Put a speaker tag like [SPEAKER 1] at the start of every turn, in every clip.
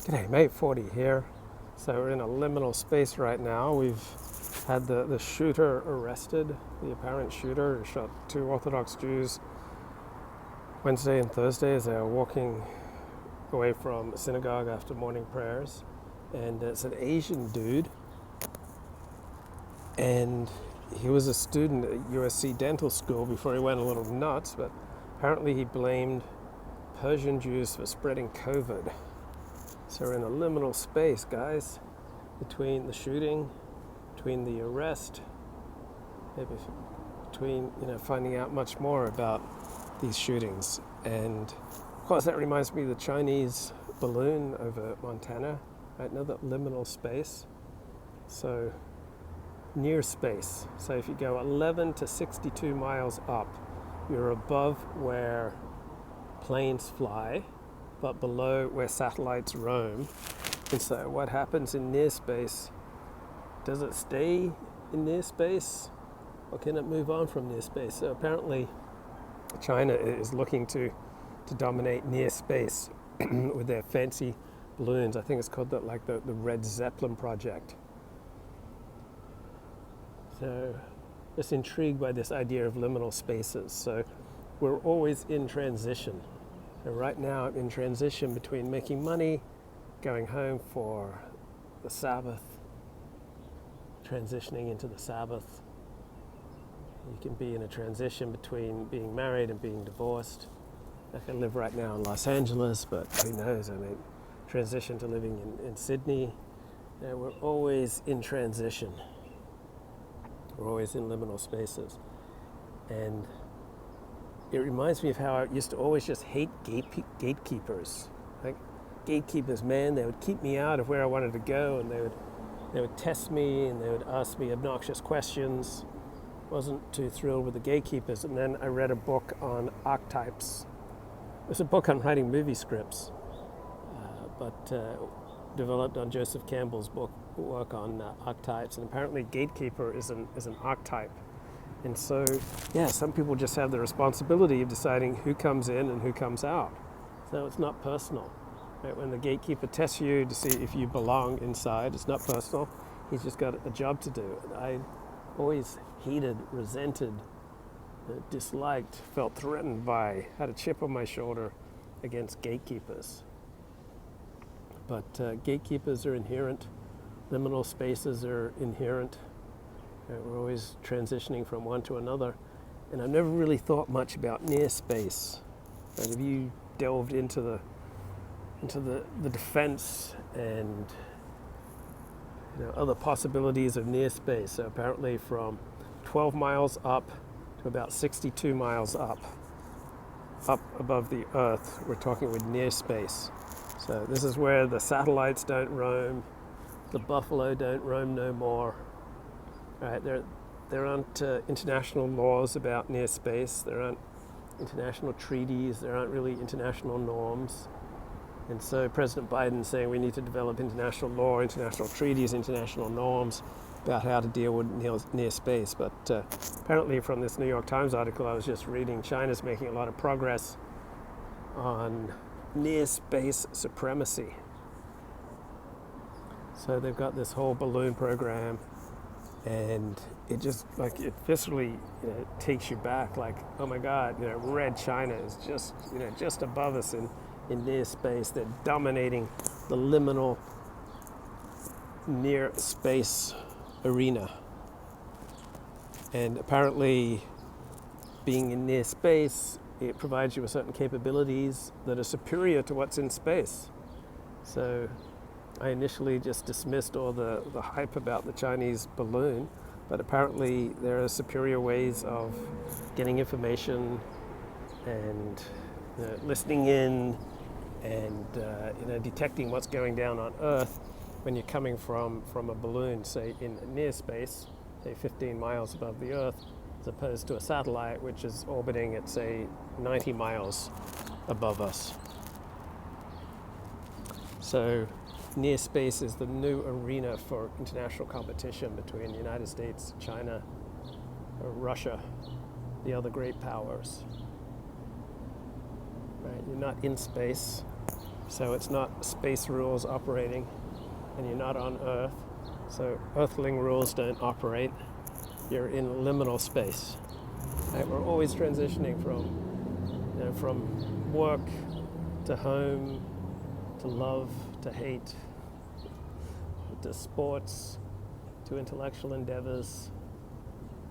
[SPEAKER 1] G'day mate, 40 here. So we're in a liminal space right now. We've had the shooter arrested, the apparent shooter who shot two Orthodox Jews Wednesday and Thursday as they were walking away from a synagogue after morning prayers. And it's an Asian dude, and he was a student at USC dental school before he went a little nuts, but apparently he blamed Persian Jews for spreading COVID. So we're in a liminal space, guys, between the shooting, between the arrest, maybe between, finding out much more about these shootings. And of course that reminds me of the Chinese balloon over Montana, right? Another liminal space. So near space. So if you go 11 to 62 miles up, you're above where planes fly, but below where satellites roam. And so what happens in near space, does it stay in near space, or can it move on from near space? So apparently China is looking to dominate near space with their fancy balloons. I think it's called the Red Zeppelin project. So just intrigued by this idea of liminal spaces. So we're always in transition. So right now I'm in transition between making money, going home for the Sabbath, transitioning into the Sabbath. You can be in a transition between being married and being divorced. I can live right now in Los Angeles, but who knows, I may transition to living in Sydney. We're always in transition. We're always in liminal spaces. And it reminds me of how I used to always just hate gatekeepers. Like gatekeepers, man, they would keep me out of where I wanted to go, and they would test me, and they would ask me obnoxious questions. Wasn't too thrilled with the gatekeepers. And then I read a book on archetypes. It was a book on writing movie scripts, but developed on Joseph Campbell's work on archetypes. And apparently gatekeeper is an archetype. And so, some people just have the responsibility of deciding who comes in and who comes out. So it's not personal. Right? When the gatekeeper tests you to see if you belong inside, it's not personal. He's just got a job to do. And I always hated, resented, disliked, felt threatened by, had a chip on my shoulder against gatekeepers. But gatekeepers are inherent. Liminal spaces are inherent. We're always transitioning from one to another. And I've never really thought much about near space. And have you delved into the defense and other possibilities of near space? So apparently from 12 miles up to about 62 miles up above the Earth, we're talking with near space. So this is where the satellites don't roam, the buffalo don't roam no more. Right, there aren't international laws about near space. There aren't international treaties. There aren't really international norms. And so President Biden's saying we need to develop international law, international treaties, international norms about how to deal with near space. But apparently from this New York Times article I was just reading, China's making a lot of progress on near space supremacy. So they've got this whole balloon program, and it just it viscerally takes you back, like, oh my God, red China is just above us in near space. They're dominating the liminal near space arena. And apparently being in near space, it provides you with certain capabilities that are superior to what's in space. So I initially just dismissed all the hype about the Chinese balloon, but apparently there are superior ways of getting information and listening in and detecting what's going down on Earth when you're coming from a balloon, say in near space, say 15 miles above the Earth, as opposed to a satellite which is orbiting at, say, 90 miles above us. So near space is the new arena for international competition between the United States, China, Russia, the other great powers. Right? You're not in space, So it's not space rules operating, and you're not on Earth. So earthling rules don't operate. You're in liminal space. Right? We're always transitioning from work to home, to love, to hate, to sports, to intellectual endeavors,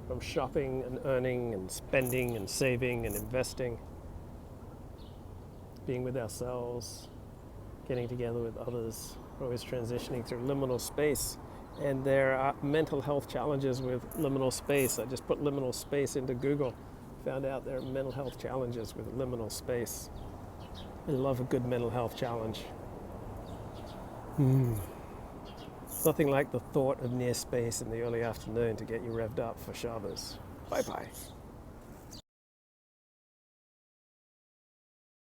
[SPEAKER 1] from shopping and earning and spending and saving and investing, being with ourselves, getting together with others. We're always transitioning through liminal space. And there are mental health challenges with liminal space. I just put liminal space into Google, found out there are mental health challenges with liminal space. I love a good mental health challenge. Nothing like the thought of near space in the early afternoon to get you revved up for Shabbos. Bye-bye.